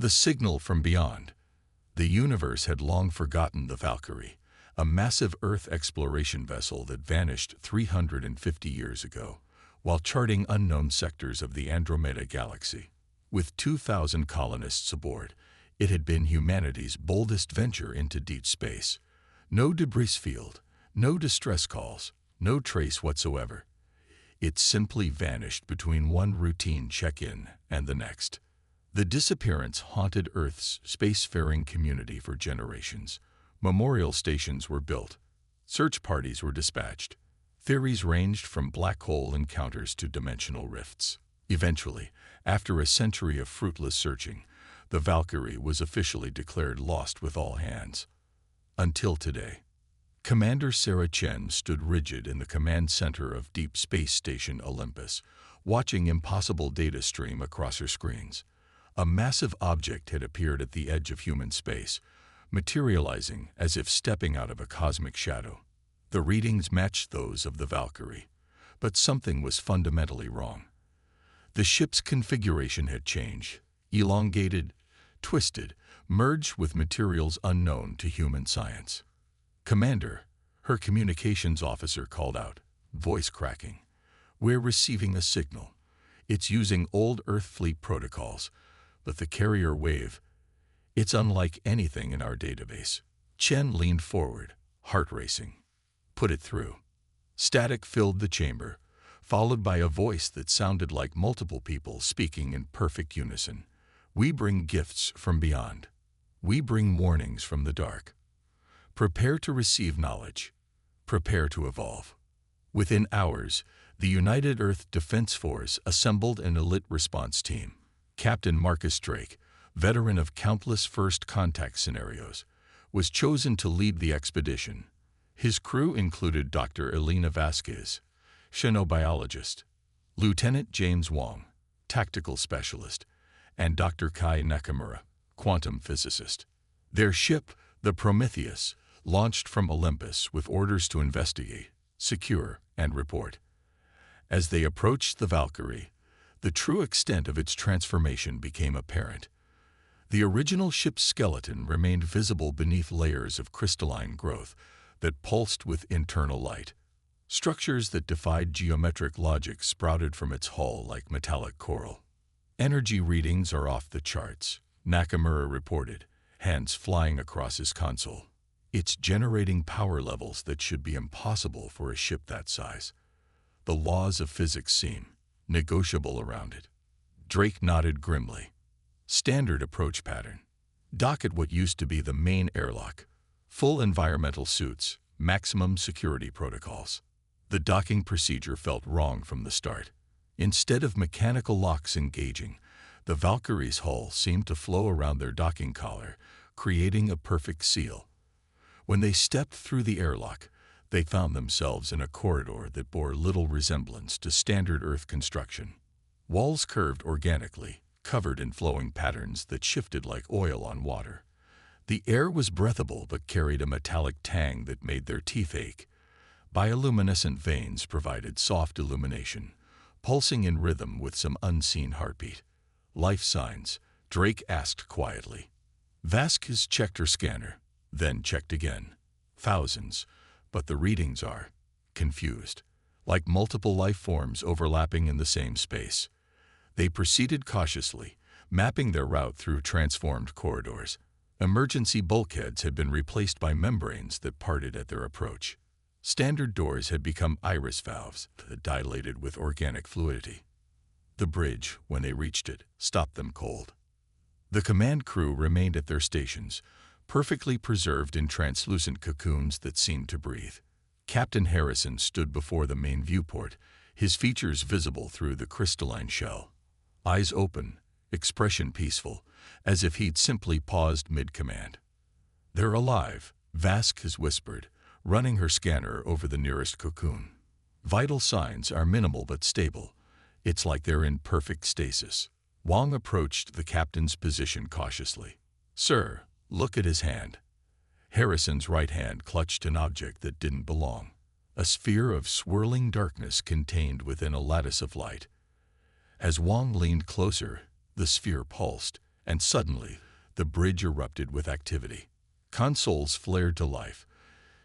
The signal from beyond. The universe had long forgotten the Valkyrie, a massive Earth exploration vessel that vanished 350 years ago, while charting unknown sectors of the Andromeda Galaxy. With 2,000 colonists aboard, it had been humanity's boldest venture into deep space. No debris field, no distress calls, no trace whatsoever. It simply vanished between one routine check-in and the next. The disappearance haunted Earth's spacefaring community for generations. Memorial stations were built. Search parties were dispatched. Theories ranged from black hole encounters to dimensional rifts. Eventually, after a century of fruitless searching, the Valkyrie was officially declared lost with all hands. Until today. Commander Sarah Chen stood rigid in the command center of Deep Space Station Olympus, watching impossible data stream across her screens. A massive object had appeared at the edge of human space, materializing as if stepping out of a cosmic shadow. The readings matched those of the Valkyrie, but something was fundamentally wrong. The ship's configuration had changed, elongated, twisted, merged with materials unknown to human science. "Commander," her communications officer called out, voice cracking. "We're receiving a signal. It's using old Earth fleet protocols, but the carrier wave, it's unlike anything in our database." Chen leaned forward, heart racing. "Put it through." Static filled the chamber, followed by a voice that sounded like multiple people speaking in perfect unison. "We bring gifts from beyond. We bring warnings from the dark. Prepare to receive knowledge. Prepare to evolve." Within hours, the United Earth Defense Force assembled an elite response team. Captain Marcus Drake, veteran of countless first contact scenarios, was chosen to lead the expedition. His crew included Dr. Elena Vasquez, xenobiologist, Lieutenant James Wong, tactical specialist, and Dr. Kai Nakamura, quantum physicist. Their ship, the Prometheus, launched from Olympus with orders to investigate, secure, and report. As they approached the Valkyrie, the true extent of its transformation became apparent. The original ship's skeleton remained visible beneath layers of crystalline growth that pulsed with internal light. Structures that defied geometric logic sprouted from its hull like metallic coral. "Energy readings are off the charts," Nakamura reported, hands flying across his console. "It's generating power levels that should be impossible for a ship that size. The laws of physics seem negotiable around it." Drake nodded grimly. "Standard approach pattern. Dock at what used to be the main airlock. Full environmental suits, maximum security protocols." The docking procedure felt wrong from the start. Instead of mechanical locks engaging, the Valkyrie's hull seemed to flow around their docking collar, creating a perfect seal. When they stepped through the airlock, they found themselves in a corridor that bore little resemblance to standard Earth construction. Walls curved organically, covered in flowing patterns that shifted like oil on water. The air was breathable but carried a metallic tang that made their teeth ache. Bioluminescent veins provided soft illumination, pulsing in rhythm with some unseen heartbeat. "Life signs?" Drake asked quietly. Vasquez checked her scanner, then checked again. "Thousands, but the readings are confused, like multiple life forms overlapping in the same space." They proceeded cautiously, mapping their route through transformed corridors. Emergency bulkheads had been replaced by membranes that parted at their approach. Standard doors had become iris valves that dilated with organic fluidity. The bridge, when they reached it, stopped them cold. The command crew remained at their stations, perfectly preserved in translucent cocoons that seemed to breathe. Captain Harrison stood before the main viewport, his features visible through the crystalline shell. Eyes open, expression peaceful, as if he'd simply paused mid-command. "They're alive," Vasquez whispered, running her scanner over the nearest cocoon. "Vital signs are minimal but stable. It's like they're in perfect stasis." Wong approached the captain's position cautiously. "Sir, look at his hand." Harrison's right hand clutched an object that didn't belong, a sphere of swirling darkness contained within a lattice of light. As Wong leaned closer, the sphere pulsed, and suddenly the bridge erupted with activity. Consoles flared to life,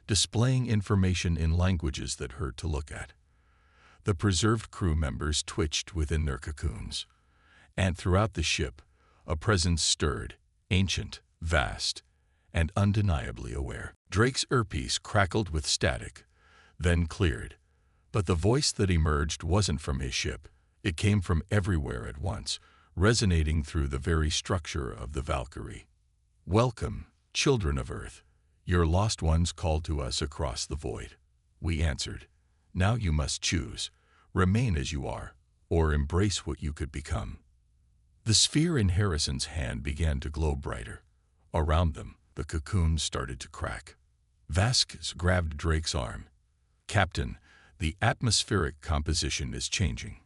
displaying information in languages that hurt to look at. The preserved crew members twitched within their cocoons, and throughout the ship, a presence stirred, ancient, vast, and undeniably aware. Drake's earpiece crackled with static, then cleared, but the voice that emerged wasn't from his ship. It came from everywhere at once, resonating through the very structure of the Valkyrie. "Welcome, children of Earth. Your lost ones called to us across the void." We answered, "Now you must choose. Remain as you are, or embrace what you could become." The sphere in Harrison's hand began to glow brighter. Around them, the cocoons started to crack. Vasquez grabbed Drake's arm. "Captain, the atmospheric composition is changing.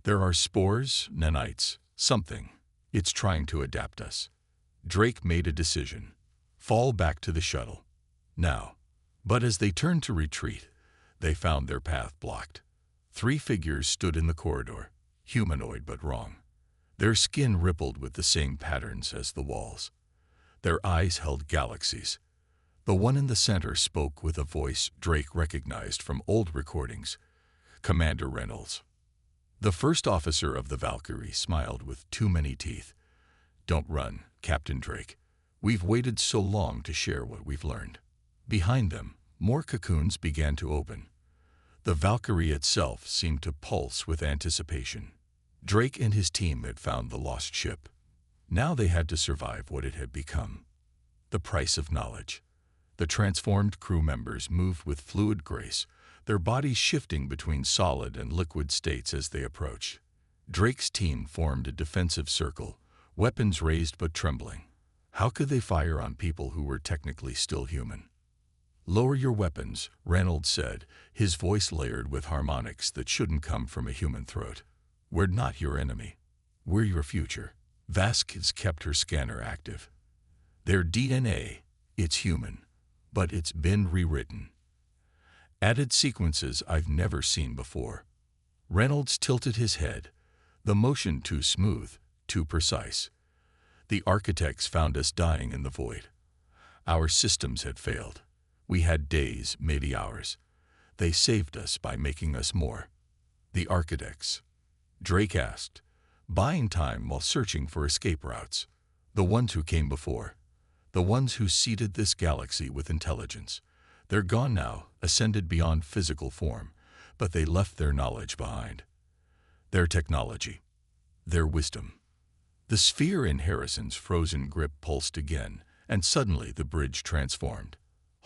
There are spores, nanites, something. It's trying to adapt us." Drake made a decision. Fall back to the shuttle. Now. But as they turned to retreat, they found their path blocked. 3 figures stood in the corridor, humanoid but wrong. Their skin rippled with the same patterns as the walls. Their eyes held galaxies. The one in the center spoke with a voice Drake recognized from old recordings, Commander Reynolds. The first officer of the Valkyrie smiled with too many teeth. "Don't run, Captain Drake. We've waited so long to share what we've learned." Behind them, more cocoons began to open. The Valkyrie itself seemed to pulse with anticipation. Drake and his team had found the lost ship. Now they had to survive what it had become. The price of knowledge. The transformed crew members moved with fluid grace, their bodies shifting between solid and liquid states as they approached. Drake's team formed a defensive circle, weapons raised but trembling. How could they fire on people who were technically still human? "Lower your weapons," Reynolds said, his voice layered with harmonics that shouldn't come from a human throat. "We're not your enemy. We're your future." Vasquez kept her scanner active. "Their DNA, it's human, but it's been rewritten. Added sequences I've never seen before." Reynolds tilted his head, the motion too smooth, too precise. "The architects found us dying in the void. Our systems had failed. We had days, maybe hours. They saved us by making us more." "The architects?" Drake asked, buying time while searching for escape routes. "The ones who came before. The ones who seeded this galaxy with intelligence. They're gone now, ascended beyond physical form, but they left their knowledge behind. Their technology. Their wisdom." The sphere in Harrison's frozen grip pulsed again, and suddenly the bridge transformed.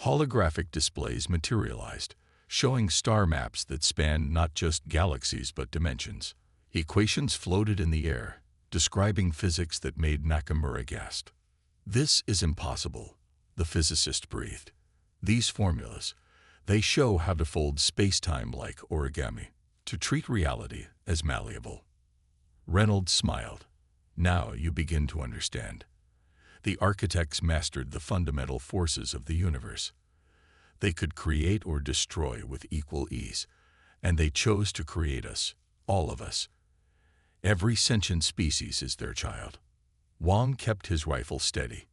Holographic displays materialized, showing star maps that spanned not just galaxies but dimensions. Equations floated in the air, describing physics that made Nakamura gasp. "This is impossible," the physicist breathed. "These formulas, they show how to fold space-time like origami, to treat reality as malleable." Reynolds smiled. "Now you begin to understand. The architects mastered the fundamental forces of the universe. They could create or destroy with equal ease, and they chose to create us, all of us. Every sentient species is their child." Wong kept his rifle steady.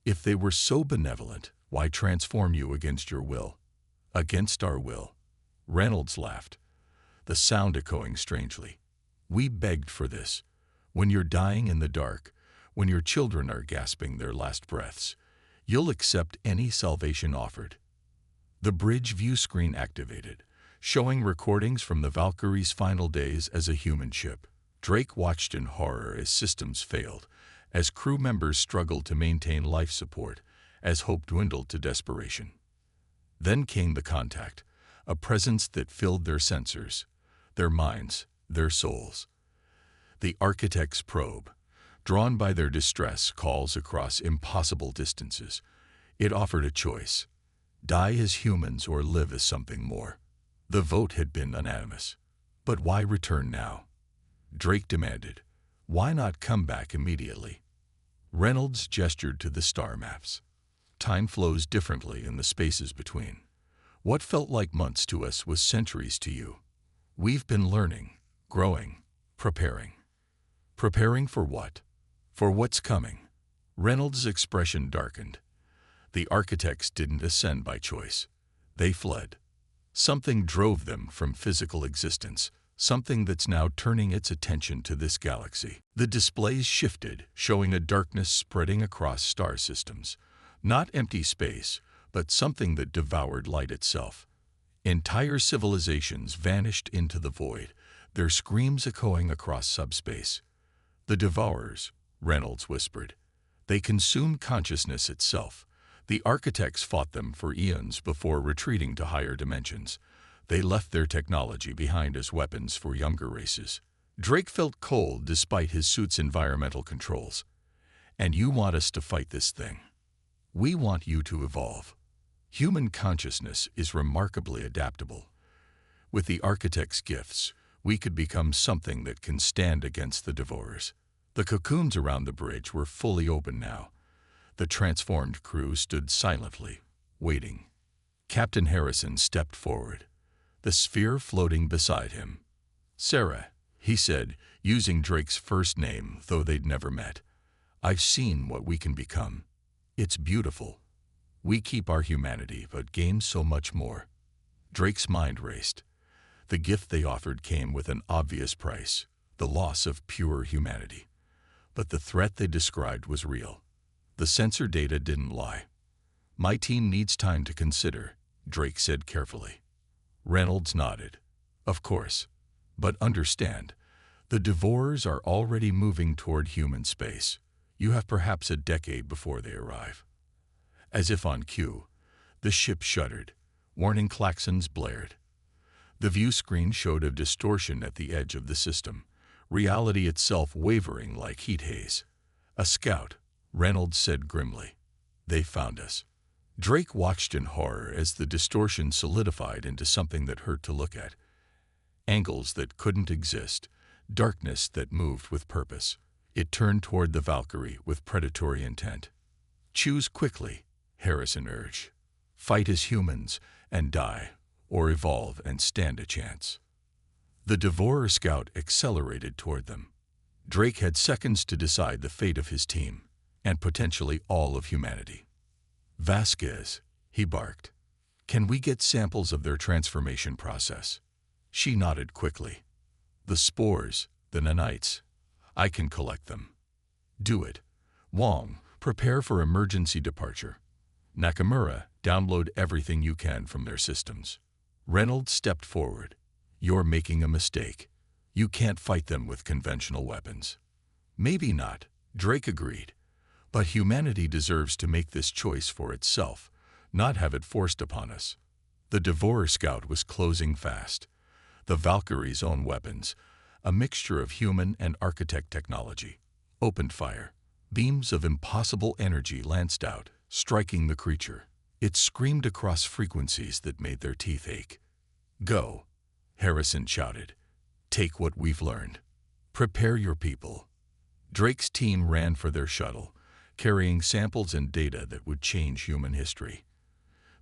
"If they were so benevolent, why transform you against your will?" "Against our will." Reynolds laughed, the sound echoing strangely. "We begged for this. When you're dying in the dark, when your children are gasping their last breaths, you'll accept any salvation offered." The bridge view screen activated, showing recordings from the Valkyrie's final days as a human ship. Drake watched in horror as systems failed, as crew members struggled to maintain life support, as hope dwindled to desperation. Then came the contact, a presence that filled their sensors, their minds, their souls. The architect's probe, drawn by their distress calls across impossible distances. It offered a choice: die as humans or live as something more. The vote had been unanimous. But why return now? Drake demanded. Why not come back immediately? Reynolds gestured to the star maps. Time flows differently in the spaces between. What felt like months to us was centuries to you. We've been learning, growing, preparing. Preparing for what? For what's coming? Reynolds' expression darkened. The architects didn't ascend by choice. They fled. Something drove them from physical existence, something that's now turning its attention to this galaxy. The displays shifted, showing a darkness spreading across star systems. Not empty space, but something that devoured light itself. Entire civilizations vanished into the void, their screams echoing across subspace. The Devourers, Reynolds whispered. They consumed consciousness itself. The architects fought them for eons before retreating to higher dimensions. They left their technology behind as weapons for younger races. Drake felt cold despite his suit's environmental controls. And you want us to fight this thing? We want you to evolve. Human consciousness is remarkably adaptable. With the architect's gifts, we could become something that can stand against the Devourers. The cocoons around the bridge were fully open now. The transformed crew stood silently, waiting. Captain Harrison stepped forward, the sphere floating beside him. "Sarah," he said, using Drake's first name, though they'd never met. "I've seen what we can become. It's beautiful. We keep our humanity, but gain so much more." Drake's mind raced. The gift they offered came with an obvious price, the loss of pure humanity. But the threat they described was real. The sensor data didn't lie. "My team needs time to consider," Drake said carefully. Reynolds nodded. "Of course. But understand, the Devourers are already moving toward human space. You have perhaps a decade before they arrive." As if on cue, the ship shuddered. Warning klaxons blared. The view screen showed a distortion at the edge of the system, reality itself wavering like heat haze. "A scout," Reynolds said grimly. "They found us." Drake watched in horror as the distortion solidified into something that hurt to look at. Angles that couldn't exist, darkness that moved with purpose. It turned toward the Valkyrie with predatory intent. "Choose quickly," Harrison urged. "Fight as humans and die, or evolve and stand a chance." The Devourer scout accelerated toward them. Drake had seconds to decide the fate of his team, and potentially all of humanity. "Vasquez," he barked. "Can we get samples of their transformation process?" She nodded quickly. "The spores, the nanites. I can collect them." "Do it. Wong, prepare for emergency departure. Nakamura, download everything you can from their systems." Reynolds stepped forward. "You're making a mistake. You can't fight them with conventional weapons." "Maybe not," Drake agreed. "But humanity deserves to make this choice for itself, not have it forced upon us." The Devourer scout was closing fast. The Valkyrie's own weapons, a mixture of human and architect technology, opened fire. Beams of impossible energy lanced out, striking the creature. It screamed across frequencies that made their teeth ache. "Go," Harrison shouted. "Take what we've learned. Prepare your people." Drake's team ran for their shuttle, carrying samples and data that would change human history.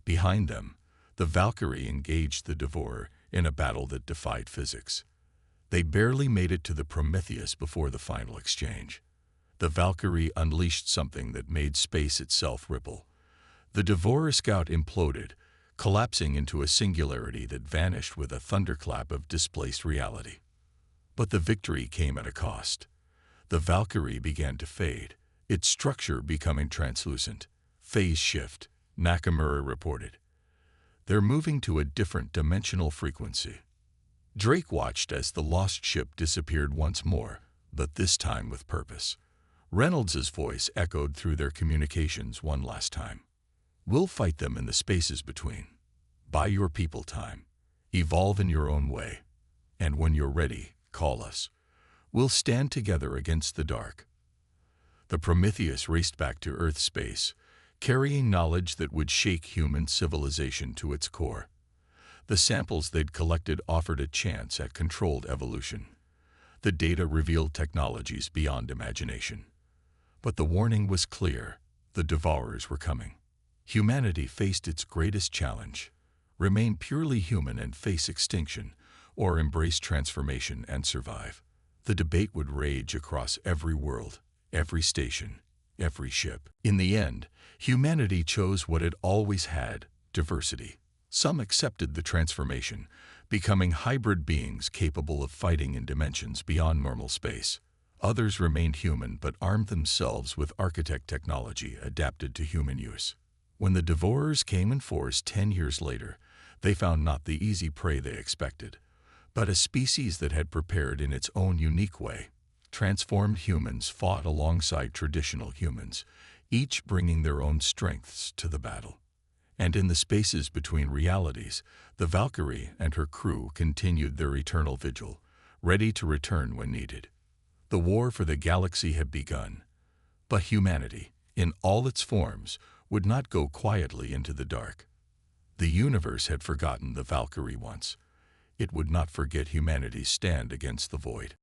Behind them, the Valkyrie engaged the Devourer in a battle that defied physics. They barely made it to the Prometheus before the final exchange. The Valkyrie unleashed something that made space itself ripple. The Devourer scout imploded, collapsing into a singularity that vanished with a thunderclap of displaced reality. But the victory came at a cost. The Valkyrie began to fade, its structure becoming translucent. "Phase shift," Nakamura reported. "They're moving to a different dimensional frequency." Drake watched as the lost ship disappeared once more, but this time with purpose. Reynolds' voice echoed through their communications one last time. "We'll fight them in the spaces between. Buy your people time. Evolve in your own way. And when you're ready, call us. We'll stand together against the dark." The Prometheus raced back to Earth space, carrying knowledge that would shake human civilization to its core. The samples they'd collected offered a chance at controlled evolution. The data revealed technologies beyond imagination. But the warning was clear: the Devourers were coming. Humanity faced its greatest challenge: remain purely human and face extinction, or embrace transformation and survive. The debate would rage across every world, every station, every ship. In the end, humanity chose what it always had: diversity. Some accepted the transformation, becoming hybrid beings capable of fighting in dimensions beyond normal space. Others remained human but armed themselves with architect technology adapted to human use. When the Devourers came in force 10 years later, they found not the easy prey they expected, but a species that had prepared in its own unique way. Transformed humans fought alongside traditional humans, each bringing their own strengths to the battle. And in the spaces between realities, the Valkyrie and her crew continued their eternal vigil, ready to return when needed. The war for the galaxy had begun, but humanity, in all its forms, would not go quietly into the dark. The universe had forgotten the Valkyrie once. It would not forget humanity's stand against the void.